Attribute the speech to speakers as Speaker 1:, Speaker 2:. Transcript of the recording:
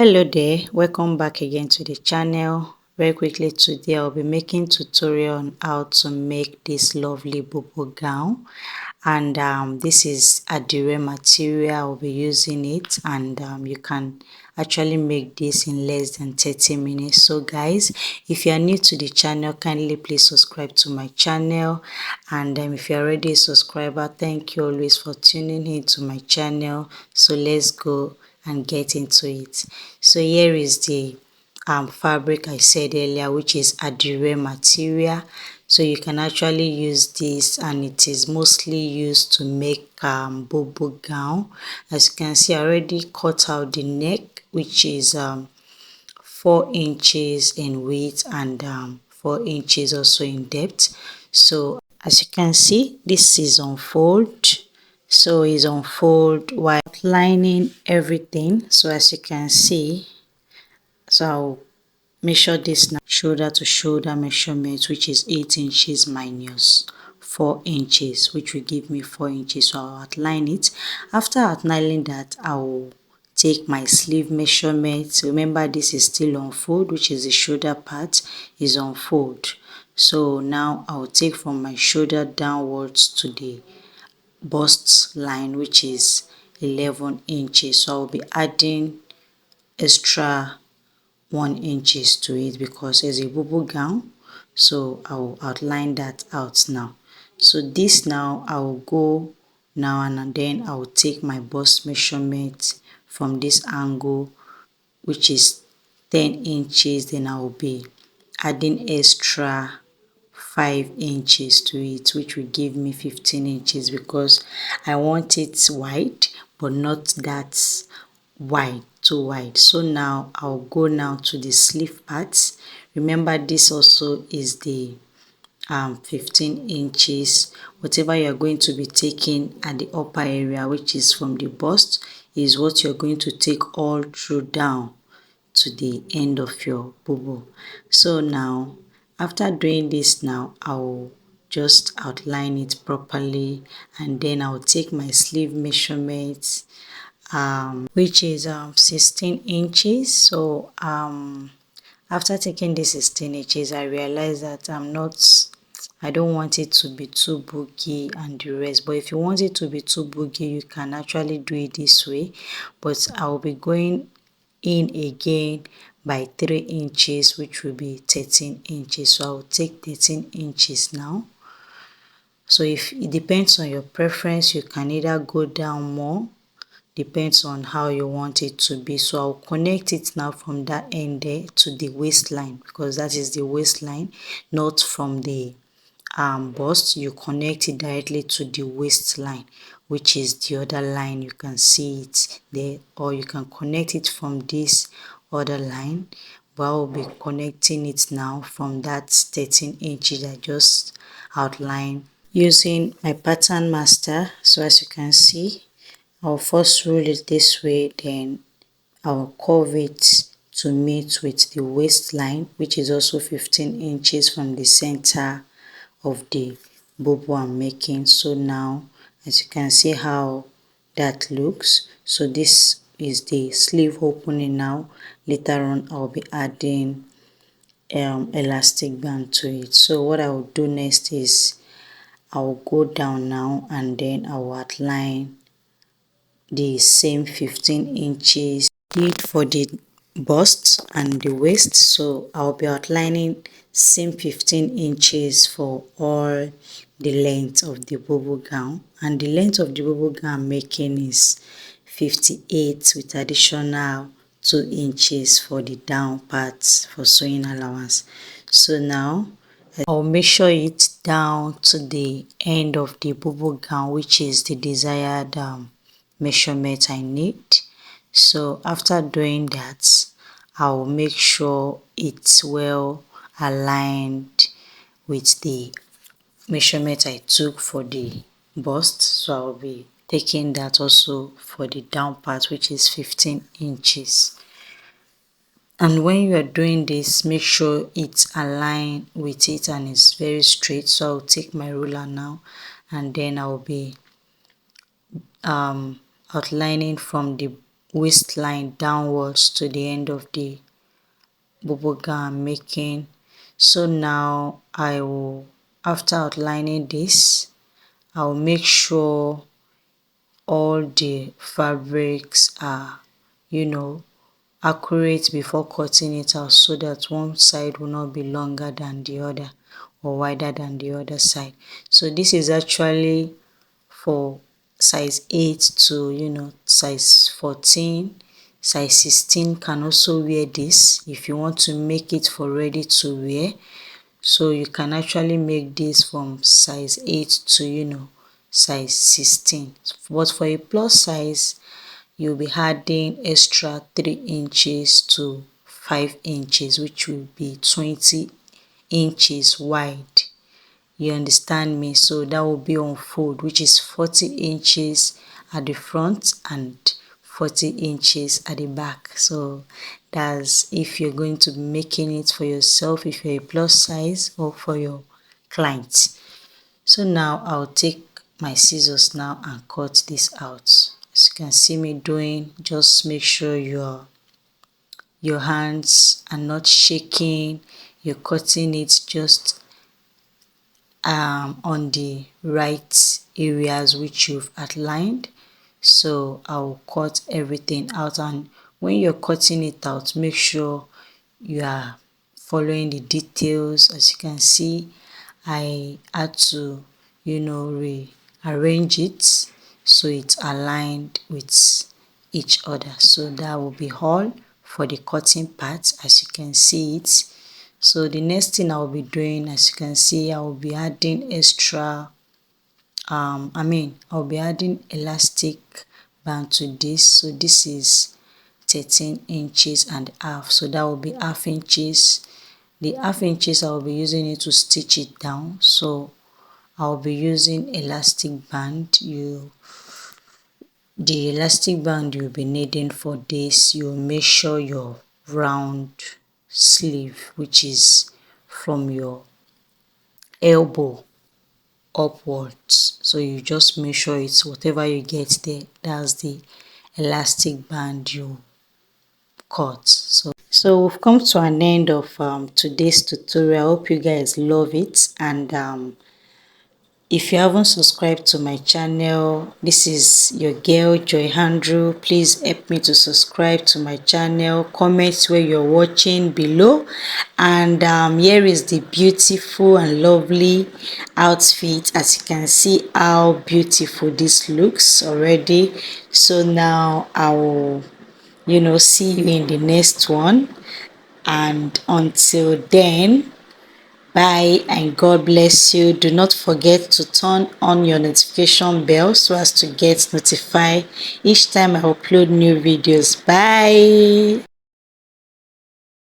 Speaker 1: Hello there, welcome back again to the channel. Very quickly today I'll be making tutorial on how to make this lovely Bubu gown, and this is adire material. I'll be using it, and you can actually make this in less than 30 minutes. So guys, if you are new to the channel, kindly please subscribe to my channel, and if you're already a subscriber, thank you always for tuning in to my channel. So let's go and get into it. So here is the fabric I said earlier, which is adire material. So you can actually use this, and it is mostly used to make Bubu gown. As you can see, I already cut out the neck, which is 4 inches in width and 4 inches also in depth. So as you can see, this is on fold. So it's on fold while outlining everything. So as you can see, so I'll measure this now, shoulder to shoulder measurement, which is 8 inches minus 4 inches, which will give me 4 inches. So I'll outline it. After outlining that, I will take my sleeve measurement. Remember, this is still on fold, which is the shoulder part is on fold. So now I'll take from my shoulder downwards to the bust line, which is 11 inches. So I'll be adding extra 1 inches to it because it's a Bubu gown. So I will outline that out now. So this now I will go now, and then I will take my bust measurement from this angle, which is 10 inches. Then I will be adding extra 5 inches to it, which will give me 15 inches because I want it wide but not that wide, too wide. So now I'll go now to the sleeve part. Remember, this also is the 15 inches. Whatever you're going to be taking at the upper area, which is from the bust, is what you're going to take all through down to the end of your Bubu. So now, after doing this now, I'll just outline it properly, and then I'll take my sleeve measurements, which is 16 inches. So after taking the 16 inches, I realized that I don't want it to be too boogie and the rest. But if you want it to be too boogie, you can actually do it this way. But I'll be going in again by 3 inches, which will be 13 inches. So I'll take 13 inches now. So if it depends on your preference, you can either go down more, depends on how you want it to be. So I'll connect it now from that end there to the waistline, because that is the waistline, not from the bust. You connect it directly to the waistline, which is the other line. You can see it there, or you can connect it from this other line, but I'll be connecting it now from that 13 inches I just outlined using my pattern master. So as you can see, I'll first roll it this way, then I'll curve it to meet with the waistline, which is also 15 inches from the center of the Bubu I'm making. So now, as you can see how that looks. So this is the sleeve opening now. Later on, I'll be adding elastic band to it. So what I will do next is I'll go down now, and then I'll outline the same 15 inches did for the bust and the waist. So I'll be outlining same 15 inches for all the length of the Bubu gown, and the length of the Bubu gown I'm making is 58 with additional 2 inches for the down parts for sewing allowance. So now I'll measure it down to the end of the Bubu gown, which is the desired measurement I need. So after doing that, I'll make sure it's well aligned with the measurement I took for the bust. So I'll be taking that also for the down part, which is 15 inches. And when you are doing this, make sure it's aligned with it and it's very straight. So I'll take my ruler now, and then I'll be outlining from the waistline downwards to the end of the bubble gown I'm making. So now I will, after outlining this, I'll make sure all the fabrics are, accurate before cutting it out, so that one side will not be longer than the other or wider than the other side. So this is actually for size 8 to size 14. Size 16 can also wear this if you want to make it for ready to wear. So you can actually make this from size 8 to size 16. But for a plus size, you'll be adding extra 3 inches to 5 inches, which will be 20 inches wide. You understand me? So that will be on fold, which is 40 inches at the front and 40 inches at the back. So that's if you're going to be making it for yourself, if you're a plus size, or for your clients. So now I'll take my scissors now and cut this out. As you can see me doing, just make sure your hands are not shaking. You're cutting it just on the right areas which you've outlined. So I'll cut everything out, and when you're cutting it out, make sure you are following the details. As you can see, I had to rearrange it so it's aligned with each other. So that will be all for the cutting part, as you can see it. So the next thing I'll be doing, as you can see, I will be adding extra I'll be adding elastic band to this. So this is 13 inches and a half, so that will be half inches. The half inches I'll be using it to stitch it down, so I'll be using elastic band. The elastic band you'll be needing for this, you'll make sure your round sleeve, which is from your elbow upwards, so you just make sure it's whatever you get there, that's the elastic band you cut. So we've come to an end of today's tutorial. I hope you guys love it, and if you haven't subscribed to my channel, this is your girl Joy Andrew. Please help me to subscribe to my channel. Comment where you're watching below, and here is the beautiful and lovely outfit. As you can see how beautiful this looks already. So now I will see you in the next one, and until then, bye and God bless you. Do not forget to turn on your notification bell so as to get notified each time I upload new videos. Bye.